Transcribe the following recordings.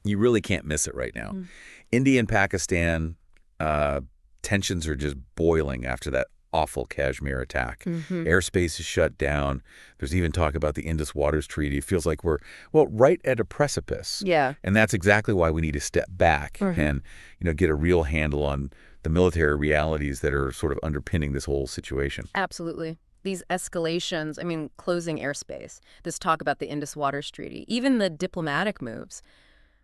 You really can't miss it right now. Mm. India and Pakistan, tensions are just boiling after that awful Kashmir attack. Mm-hmm. Airspace is shut down. There's even talk about the Indus Waters Treaty. It feels like we're, well, right at a precipice. Yeah. And that's exactly why we need to step back and, get a real handle on the military realities that are sort of underpinning this whole situation. Absolutely. These escalations, I mean, closing airspace, this talk about the Indus Waters Treaty, even the diplomatic moves,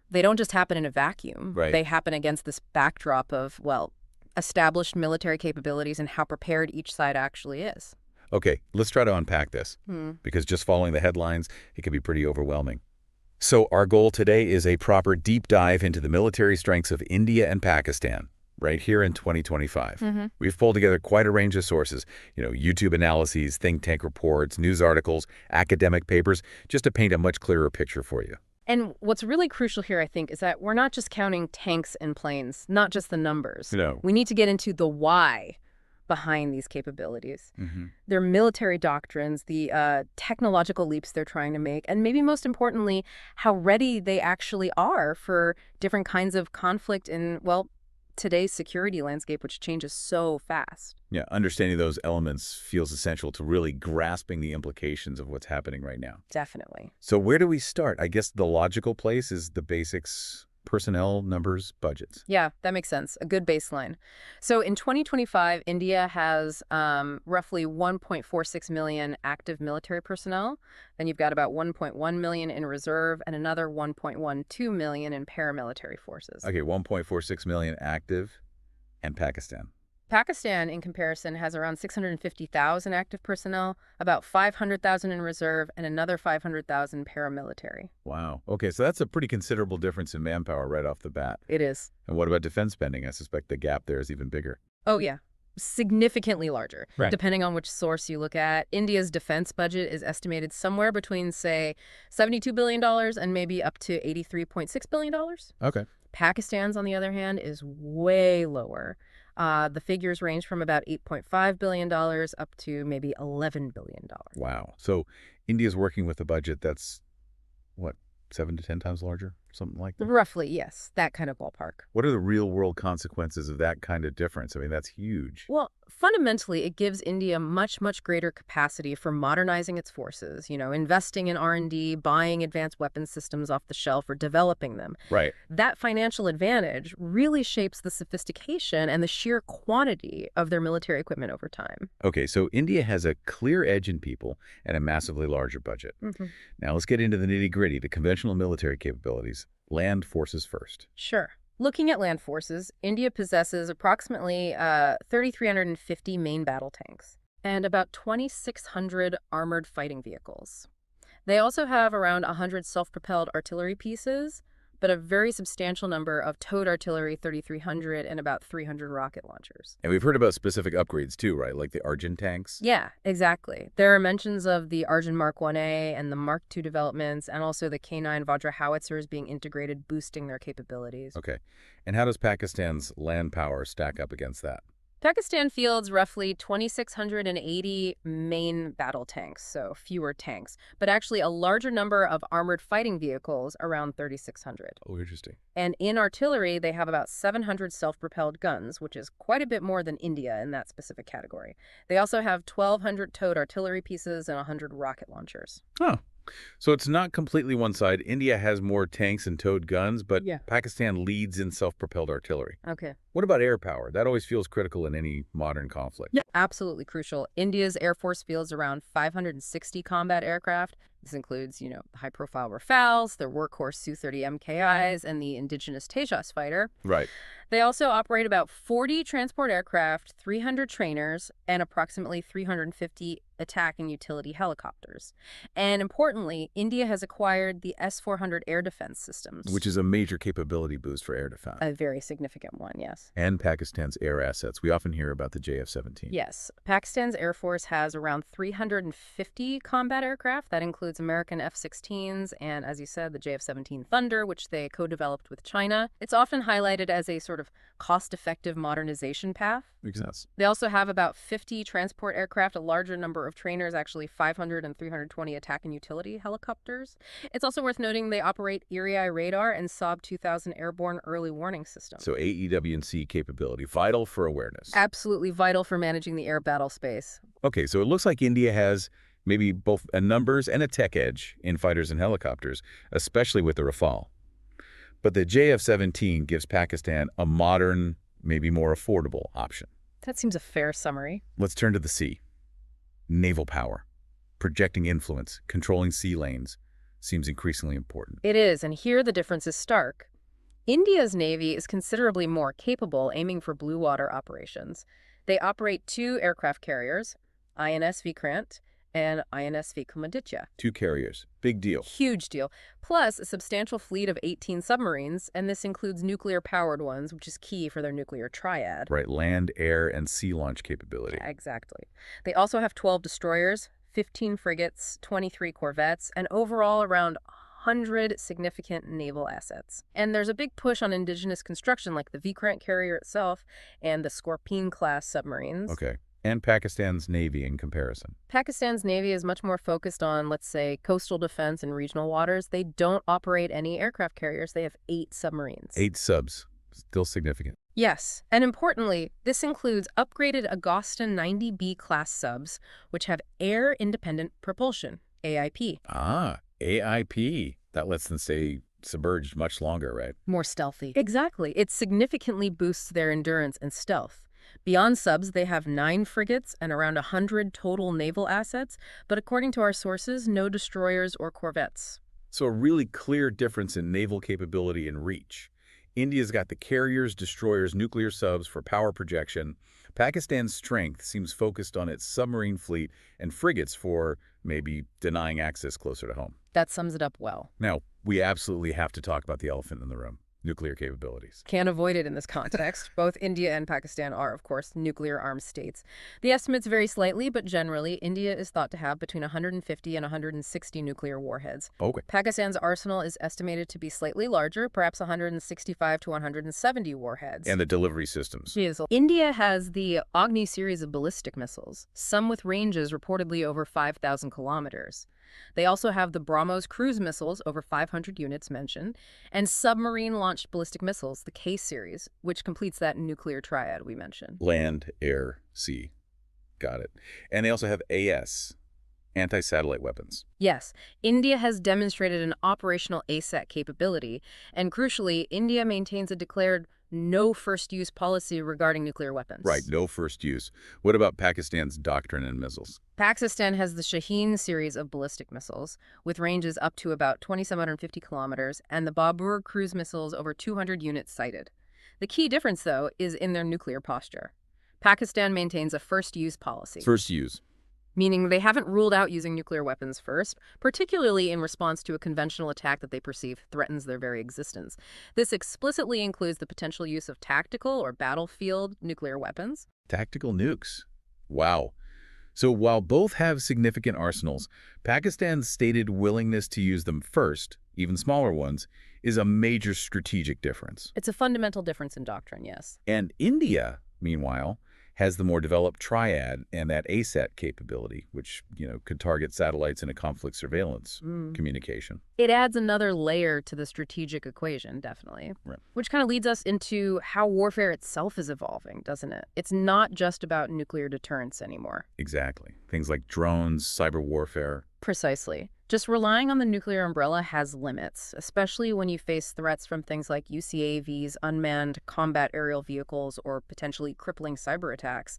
they don't just happen in a vacuum. Right. They happen against this backdrop of, well, established military capabilities and how prepared each side actually is. Okay, let's try to unpack this, because just following the headlines, it can be pretty overwhelming. So our goal today is a proper deep dive into the military strengths of India and Pakistan, right here in 2025. We've pulled together quite a range of sources, YouTube analyses, think tank reports, news articles, academic papers, just to paint a much clearer picture for you. And what's really crucial here, I think, is that we're not just counting tanks and planes, not just the numbers. No. We need to get into the why behind these capabilities. Their military doctrines, the technological leaps they're trying to make, and maybe most importantly, how ready they actually are for different kinds of conflict in, well, today's security landscape, which changes so fast. Yeah, understanding those elements feels essential to really grasping the implications of what's happening right now. Definitely. So where do we start? I guess the logical place is the basics: personnel, numbers, budgets. Yeah, that makes sense. A good baseline. So in 2025, India has roughly 1.46 million active military personnel. Then you've got about 1.1 million in reserve and another 1.12 million in paramilitary forces. Okay, 1.46 million active, and Pakistan. Pakistan, in comparison, has around 650,000 active personnel, about 500,000 in reserve, and another 500,000 paramilitary. Wow. Okay, so that's a pretty considerable difference in manpower right off the bat. It is. And what about defense spending? I suspect the gap there is even bigger. Oh, yeah. Significantly larger. Right. Depending on which source you look at, India's defense budget is estimated somewhere between, say, $72 billion and maybe up to $83.6 billion. Okay. Pakistan's, on the other hand, is way lower. The figures range from about $8.5 billion up to maybe $11 billion. Wow. So India's working with a budget that's, what, 7 to 10 times larger? Something like that? Roughly, yes. That kind of ballpark. What are the real-world consequences of that kind of difference? I mean, that's huge. Well, fundamentally, it gives India much, much greater capacity for modernizing its forces, investing in R&D, buying advanced weapons systems off the shelf, or developing them. Right. That financial advantage really shapes the sophistication and the sheer quantity of their military equipment over time. Okay, so India has a clear edge in people and a massively larger budget. Now let's get into the nitty-gritty, the conventional military capabilities. Land forces first. Sure. Looking at land forces, India possesses approximately 3,350 main battle tanks and about 2,600 armored fighting vehicles. They also have around 100 self-propelled artillery pieces, but a very substantial number of towed artillery, 3,300, and about 300 rocket launchers. And we've heard about specific upgrades too, right? Like the Arjun tanks? Yeah, exactly. There are mentions of the Arjun Mark 1A and the Mark 2 developments, and also the K9 Vajra howitzers being integrated, boosting their capabilities. Okay. And how does Pakistan's land power stack up against that? Pakistan fields roughly 2,680 main battle tanks, so fewer tanks, but actually a larger number of armored fighting vehicles, around 3,600. Oh, interesting. And in artillery, they have about 700 self-propelled guns, which is quite a bit more than India in that specific category. They also have 1,200 towed artillery pieces and 100 rocket launchers. Oh. So it's not completely one side. India has more tanks and towed guns, but Yeah. Pakistan leads in self-propelled artillery. Okay. What about air power? That always feels critical in any modern conflict. Yeah, absolutely crucial. India's Air Force fields around 560 combat aircraft. This includes, the high-profile Rafales, their workhorse Su-30 MKIs, and the indigenous Tejas fighter. Right. They also operate about 40 transport aircraft, 300 trainers, and approximately 350 attack and utility helicopters. And importantly, India has acquired the S-400 air defense systems. Which is a major capability boost for air defense. A very significant one, yes. Yes. And Pakistan's air assets. We often hear about the JF-17. Yes. Pakistan's Air Force has around 350 combat aircraft. That includes American F-16s and, as you said, the JF-17 Thunder, which they co-developed with China. It's often highlighted as a sort of cost-effective modernization path. Makes sense. They also have about 50 transport aircraft, a larger number of trainers, actually 500 and 320 attack and utility helicopters. It's also worth noting they operate Iri radar and Saab 2000 airborne early warning system. So AEW&C capability, vital for awareness. Absolutely vital for managing the air battle space. Okay, so it looks like India has maybe both a numbers and a tech edge in fighters and helicopters, especially with the Rafale. But the JF-17 gives Pakistan a modern, maybe more affordable option. That seems a fair summary. Let's turn to the sea. Naval power, projecting influence, controlling sea lanes, seems increasingly important. It is, and here the difference is stark. India's Navy is considerably more capable, aiming for blue water operations. They operate 2 aircraft carriers, INS Vikrant and INS Vikramaditya. 2 carriers. Big deal. Huge deal. Plus a substantial fleet of 18 submarines, and this includes nuclear-powered ones, which is key for their nuclear triad. Right, land, air, and sea launch capability. Exactly. They also have 12 destroyers, 15 frigates, 23 corvettes, and overall around 100 significant naval assets. And there's a big push on indigenous construction like the Vikrant carrier itself and the Scorpene-class submarines. Okay. And Pakistan's Navy in comparison. Pakistan's Navy is much more focused on, let's say, coastal defense and regional waters. They don't operate any aircraft carriers. They have 8 submarines. 8 subs. Still significant. Yes, and importantly, this includes upgraded Augusta 90B class subs, which have air-independent propulsion, AIP. Ah, AIP. That lets them stay submerged much longer, right? More stealthy. Exactly. It significantly boosts their endurance and stealth. Beyond subs, they have 9 frigates and around 100 total naval assets, but according to our sources, no destroyers or corvettes. So a really clear difference in naval capability and reach. India's got the carriers, destroyers, nuclear subs for power projection. Pakistan's strength seems focused on its submarine fleet and frigates for maybe denying access closer to home. That sums it up well. Now, we absolutely have to talk about the elephant in the room. Nuclear capabilities. Can't avoid it in this context. Both India and Pakistan are, of course, nuclear-armed states. The estimates vary slightly, but generally, India is thought to have between 150 and 160 nuclear warheads. Okay. Pakistan's arsenal is estimated to be slightly larger, perhaps 165 to 170 warheads. And the delivery systems. India has the Agni series of ballistic missiles, some with ranges reportedly over 5,000 kilometers. They also have the BrahMos cruise missiles, over 500 units mentioned, and submarine-launched ballistic missiles, the K series, which completes that nuclear triad we mentioned. Land, air, sea. Got it. And they also have AS, anti-satellite weapons. Yes, India has demonstrated an operational ASAT capability, and crucially, India maintains a declared no first-use policy regarding nuclear weapons. Right, no first use. What about Pakistan's doctrine and missiles? Pakistan has the Shaheen series of ballistic missiles, with ranges up to about 2,750 kilometers, and the Babur cruise missiles over 200 units sighted. The key difference, though, is in their nuclear posture. Pakistan maintains a first-use policy. First use. Meaning they haven't ruled out using nuclear weapons first, particularly in response to a conventional attack that they perceive threatens their very existence. This explicitly includes the potential use of tactical or battlefield nuclear weapons. Tactical nukes. Wow. So while both have significant arsenals, Pakistan's stated willingness to use them first, even smaller ones, is a major strategic difference. It's a fundamental difference in doctrine, yes. And India, meanwhile, has the more developed triad and that ASAT capability, which, could target satellites in a conflict surveillance communication. It adds another layer to the strategic equation, definitely. Right. Which kind of leads us into how warfare itself is evolving, doesn't it? It's not just about nuclear deterrence anymore. Exactly. Things like drones, cyber warfare. Precisely. Just relying on the nuclear umbrella has limits, especially when you face threats from things like UCAVs, unmanned combat aerial vehicles, or potentially crippling cyber attacks.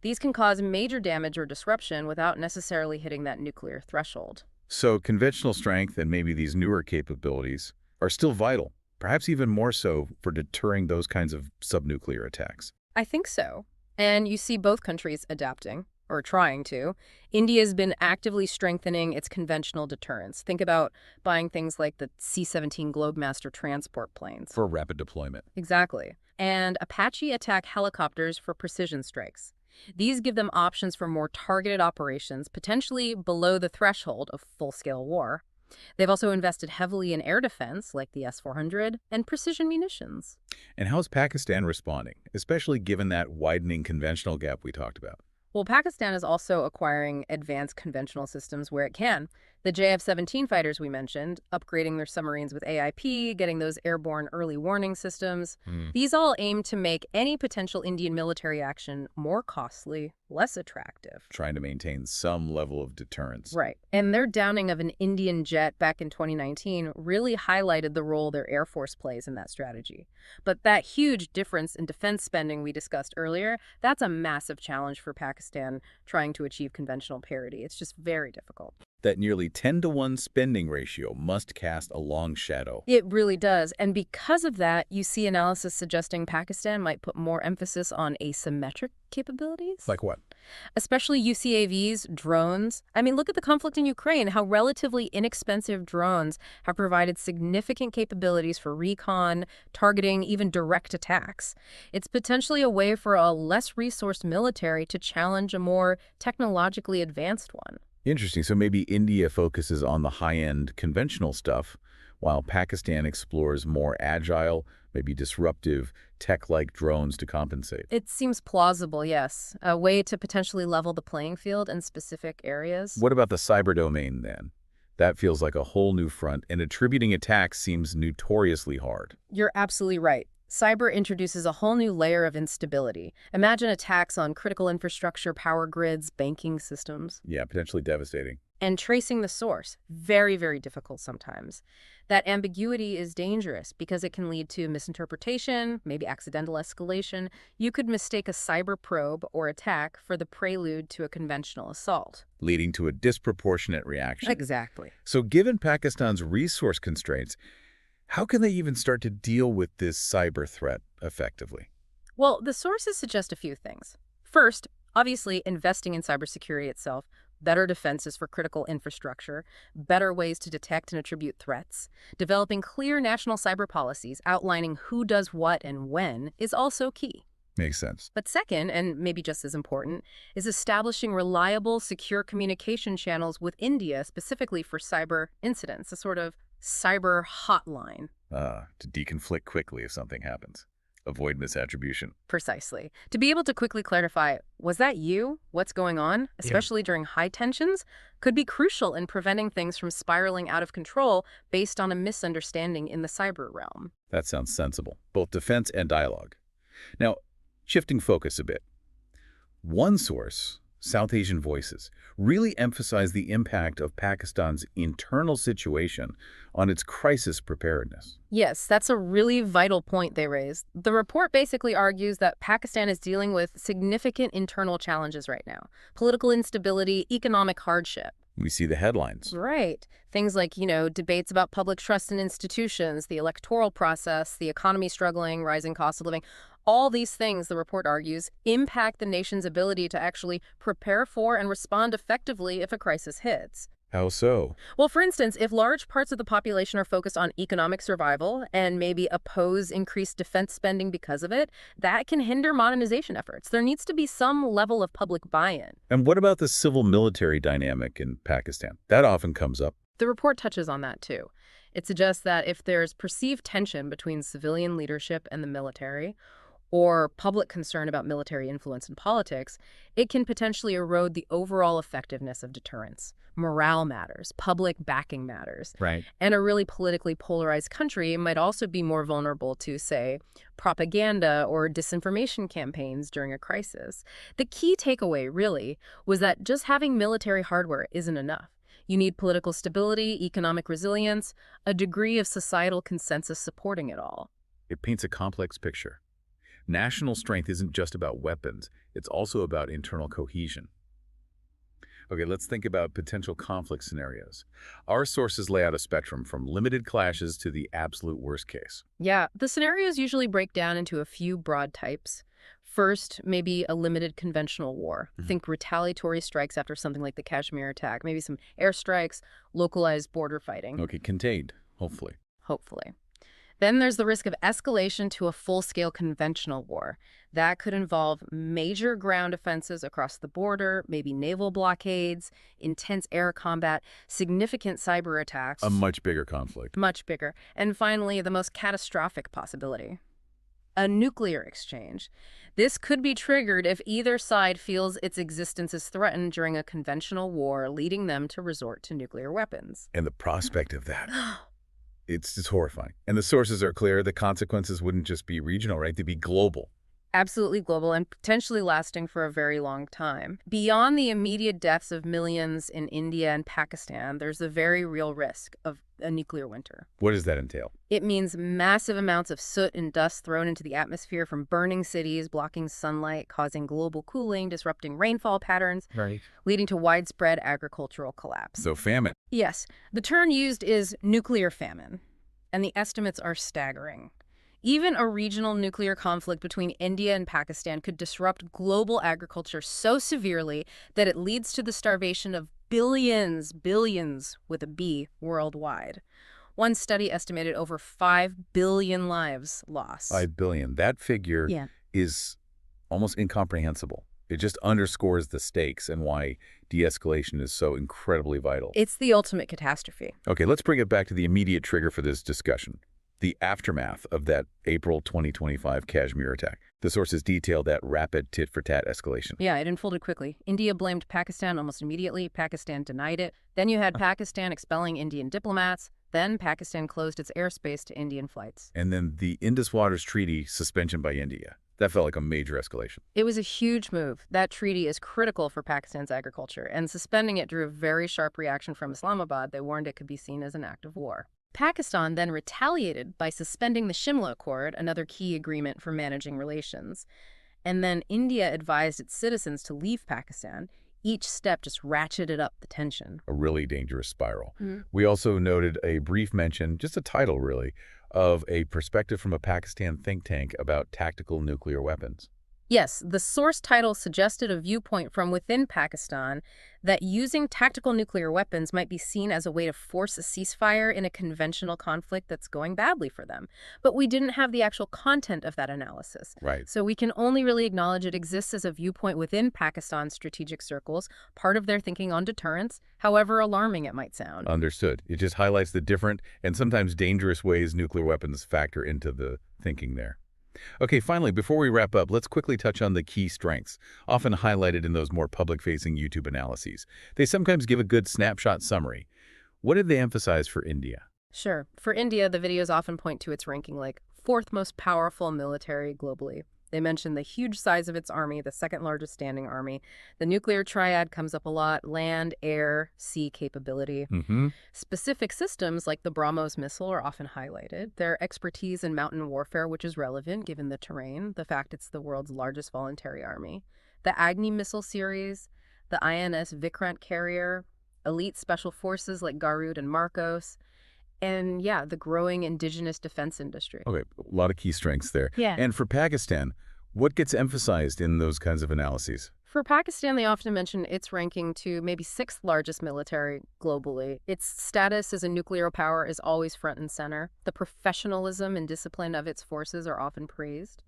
These can cause major damage or disruption without necessarily hitting that nuclear threshold. So conventional strength and maybe these newer capabilities are still vital, perhaps even more so for deterring those kinds of subnuclear attacks. I think so. And you see both countries adapting. or trying to. India's been actively strengthening its conventional deterrence. Think about buying things like the C-17 Globemaster transport planes. For rapid deployment. Exactly. And Apache attack helicopters for precision strikes. These give them options for more targeted operations, potentially below the threshold of full-scale war. They've also invested heavily in air defense, like the S-400, and precision munitions. And how's Pakistan responding, especially given that widening conventional gap we talked about? Well, Pakistan is also acquiring advanced conventional systems where it can. The JF-17 fighters we mentioned, upgrading their submarines with AIP, getting those airborne early warning systems. Hmm. These all aim to make any potential Indian military action more costly, less attractive. Trying to maintain some level of deterrence. Right. And their downing of an Indian jet back in 2019 really highlighted the role their Air Force plays in that strategy. But that huge difference in defense spending we discussed earlier, that's a massive challenge for Pakistan trying to achieve conventional parity. It's just very difficult. That nearly 10-to-1 spending ratio must cast a long shadow. It really does. And because of that, you see analysis suggesting Pakistan might put more emphasis on asymmetric capabilities. Like what? Especially UCAVs, drones. I mean, look at the conflict in Ukraine, how relatively inexpensive drones have provided significant capabilities for recon, targeting, even direct attacks. It's potentially a way for a less resourced military to challenge a more technologically advanced one. Interesting. So maybe India focuses on the high-end conventional stuff, while Pakistan explores more agile, maybe disruptive, tech-like drones to compensate. It seems plausible, yes. A way to potentially level the playing field in specific areas. What about the cyber domain, then? That feels like a whole new front, and attributing attacks seems notoriously hard. You're absolutely right. Cyber introduces a whole new layer of instability. Imagine attacks on critical infrastructure, power grids, banking systems. Yeah, potentially devastating. And tracing the source, very, very difficult sometimes. That ambiguity is dangerous because it can lead to misinterpretation, maybe accidental escalation. You could mistake a cyber probe or attack for the prelude to a conventional assault. Leading to a disproportionate reaction. Exactly. So given Pakistan's resource constraints, how can they even start to deal with this cyber threat effectively? Well, the sources suggest a few things. First, obviously, investing in cybersecurity itself, better defenses for critical infrastructure, better ways to detect and attribute threats, developing clear national cyber policies outlining who does what and when is also key. Makes sense. But second, and maybe just as important, is establishing reliable, secure communication channels with India specifically for cyber incidents, a sort of cyber hotline. To deconflict quickly if something happens. Avoid misattribution. Precisely. To be able to quickly clarify, was that you? What's going on? Especially during high tensions, could be crucial in preventing things from spiraling out of control based on a misunderstanding in the cyber realm. That sounds sensible. Both defense and dialogue. Now, shifting focus a bit. One source, South Asian Voices, really emphasized the impact of Pakistan's internal situation on its crisis preparedness. Yes, that's a really vital point they raised. The report basically argues that Pakistan is dealing with significant internal challenges right now. Political instability, economic hardship. We see the headlines. Right. Things like, debates about public trust in institutions, the electoral process, the economy struggling, rising cost of living. All these things, the report argues, impact the nation's ability to actually prepare for and respond effectively if a crisis hits. How so? Well, for instance, if large parts of the population are focused on economic survival and maybe oppose increased defense spending because of it, that can hinder modernization efforts. There needs to be some level of public buy-in. And what about the civil-military dynamic in Pakistan? That often comes up. The report touches on that, too. It suggests that if there's perceived tension between civilian leadership and the military, or public concern about military influence in politics, it can potentially erode the overall effectiveness of deterrence. Morale matters, public backing matters. Right. And a really politically polarized country might also be more vulnerable to, say, propaganda or disinformation campaigns during a crisis. The key takeaway, really, was that just having military hardware isn't enough. You need political stability, economic resilience, a degree of societal consensus supporting it all. It paints a complex picture. National strength isn't just about weapons, it's also about internal cohesion. Okay, let's think about potential conflict scenarios. Our sources lay out a spectrum from limited clashes to the absolute worst case. Yeah, the scenarios usually break down into a few broad types. First, maybe a limited conventional war. Think retaliatory strikes after something like the Kashmir attack, maybe some airstrikes, localized border fighting. Okay, contained, hopefully. Hopefully. Then there's the risk of escalation to a full-scale conventional war. That could involve major ground offensives across the border, maybe naval blockades, intense air combat, significant cyber attacks. A much bigger conflict. Much bigger. And finally, the most catastrophic possibility: a nuclear exchange. This could be triggered if either side feels its existence is threatened during a conventional war, leading them to resort to nuclear weapons. And the prospect of that. It's horrifying. And the sources are clear. The consequences wouldn't just be regional, right? They'd be global. Absolutely global and potentially lasting for a very long time. Beyond the immediate deaths of millions in India and Pakistan, there's the very real risk of a nuclear winter. What does that entail? It means massive amounts of soot and dust thrown into the atmosphere from burning cities, blocking sunlight, causing global cooling, disrupting rainfall patterns, leading to widespread agricultural collapse. So famine. Yes. The term used is nuclear famine, and the estimates are staggering. Even a regional nuclear conflict between India and Pakistan could disrupt global agriculture so severely that it leads to the starvation of billions with a B, worldwide. One study estimated over 5 billion lives lost. 5 billion. That figure is almost incomprehensible. It just underscores the stakes and why de-escalation is so incredibly vital. It's the ultimate catastrophe. Okay, let's bring it back to the immediate trigger for this discussion. The aftermath of that April 2025 Kashmir attack. The sources detail that rapid tit-for-tat escalation. Yeah, it unfolded quickly. India blamed Pakistan almost immediately. Pakistan denied it. Then you had Pakistan expelling Indian diplomats. Then Pakistan closed its airspace to Indian flights. And then the Indus Waters Treaty suspension by India. That felt like a major escalation. It was a huge move. That treaty is critical for Pakistan's agriculture, and suspending it drew a very sharp reaction from Islamabad. They warned it could be seen as an act of war. Pakistan then retaliated by suspending the Shimla Accord, another key agreement for managing relations. And then India advised its citizens to leave Pakistan. Each step just ratcheted up the tension. A really dangerous spiral. We also noted a brief mention, just a title really, of a perspective from a Pakistan think tank about tactical nuclear weapons. Yes, the source title suggested a viewpoint from within Pakistan that using tactical nuclear weapons might be seen as a way to force a ceasefire in a conventional conflict that's going badly for them. But we didn't have the actual content of that analysis. Right. So we can only really acknowledge it exists as a viewpoint within Pakistan's strategic circles, part of their thinking on deterrence, however alarming it might sound. Understood. It just highlights the different and sometimes dangerous ways nuclear weapons factor into the thinking there. Okay, finally, before we wrap up, let's quickly touch on the key strengths, often highlighted in those more public-facing YouTube analyses. They sometimes give a good snapshot summary. What did they emphasize for India? Sure. For India, the videos often point to its ranking like fourth most powerful military globally. They mention the huge size of its army, the second largest standing army. The nuclear triad comes up a lot: land, air, sea capability. Specific systems like the BrahMos missile are often highlighted. Their expertise in mountain warfare, which is relevant given the terrain, the fact it's the world's largest voluntary army. The Agni missile series, the INS Vikrant carrier, elite special forces like Garud and Marcos, and yeah, the growing indigenous defense industry. Okay, a lot of key strengths there. Yeah. And for Pakistan, what gets emphasized in those kinds of analyses? For Pakistan, they often mention its ranking to maybe sixth largest military globally. Its status as a nuclear power is always front and center. The professionalism and discipline of its forces are often praised.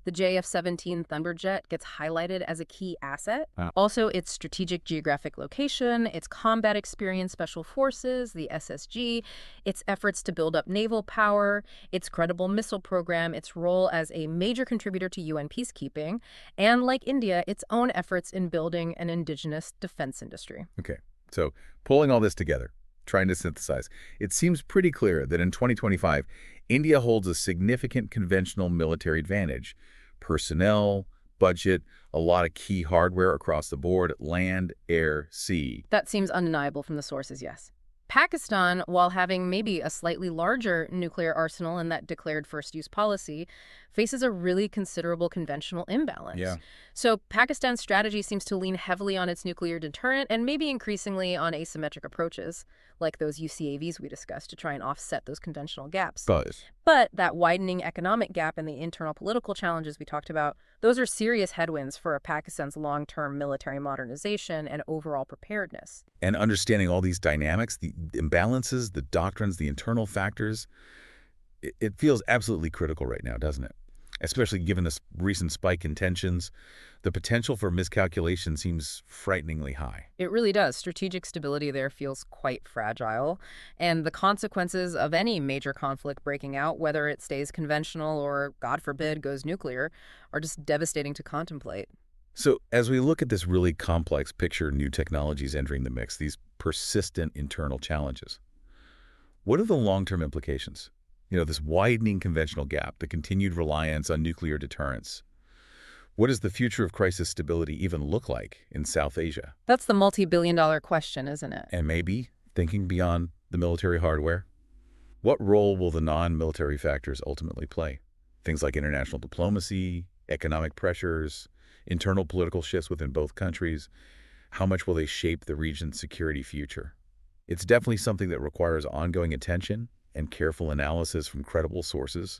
The JF-17 Thunderjet gets highlighted as a key asset. Wow. Also, its strategic geographic location, its combat experience special forces, the SSG, its efforts to build up naval power, its credible missile program, its role as a major contributor to UN peacekeeping, and like India, its own efforts in building an indigenous defense industry. Okay, so pulling all this together, trying to synthesize, it seems pretty clear that in 2025, India holds a significant conventional military advantage. Personnel, budget, a lot of key hardware across the board, land, air, sea. That seems undeniable from the sources, yes. Pakistan, while having maybe a slightly larger nuclear arsenal in that declared first-use policy, faces a really considerable conventional imbalance. Yeah. So Pakistan's strategy seems to lean heavily on its nuclear deterrent and maybe increasingly on asymmetric approaches, like those UCAVs we discussed, to try and offset those conventional gaps. But that widening economic gap and the internal political challenges we talked about, those are serious headwinds for Pakistan's long-term military modernization and overall preparedness. And understanding all these dynamics, the imbalances, the doctrines, the internal factors, it feels absolutely critical right now, doesn't it? Especially given this recent spike in tensions, the potential for miscalculation seems frighteningly high. It really does. Strategic stability there feels quite fragile, and the consequences of any major conflict breaking out, whether it stays conventional or, God forbid, goes nuclear, are just devastating to contemplate. So as we look at this really complex picture, new technologies entering the mix, these persistent internal challenges, what are the long-term implications? This widening conventional gap, the continued reliance on nuclear deterrence. What does the future of crisis stability even look like in South Asia? That's the multi-billion-dollar question, isn't it? And maybe, thinking beyond the military hardware, what role will the non-military factors ultimately play? Things like international diplomacy, economic pressures, internal political shifts within both countries. How much will they shape the region's security future? It's definitely something that requires ongoing attention and careful analysis from credible sources.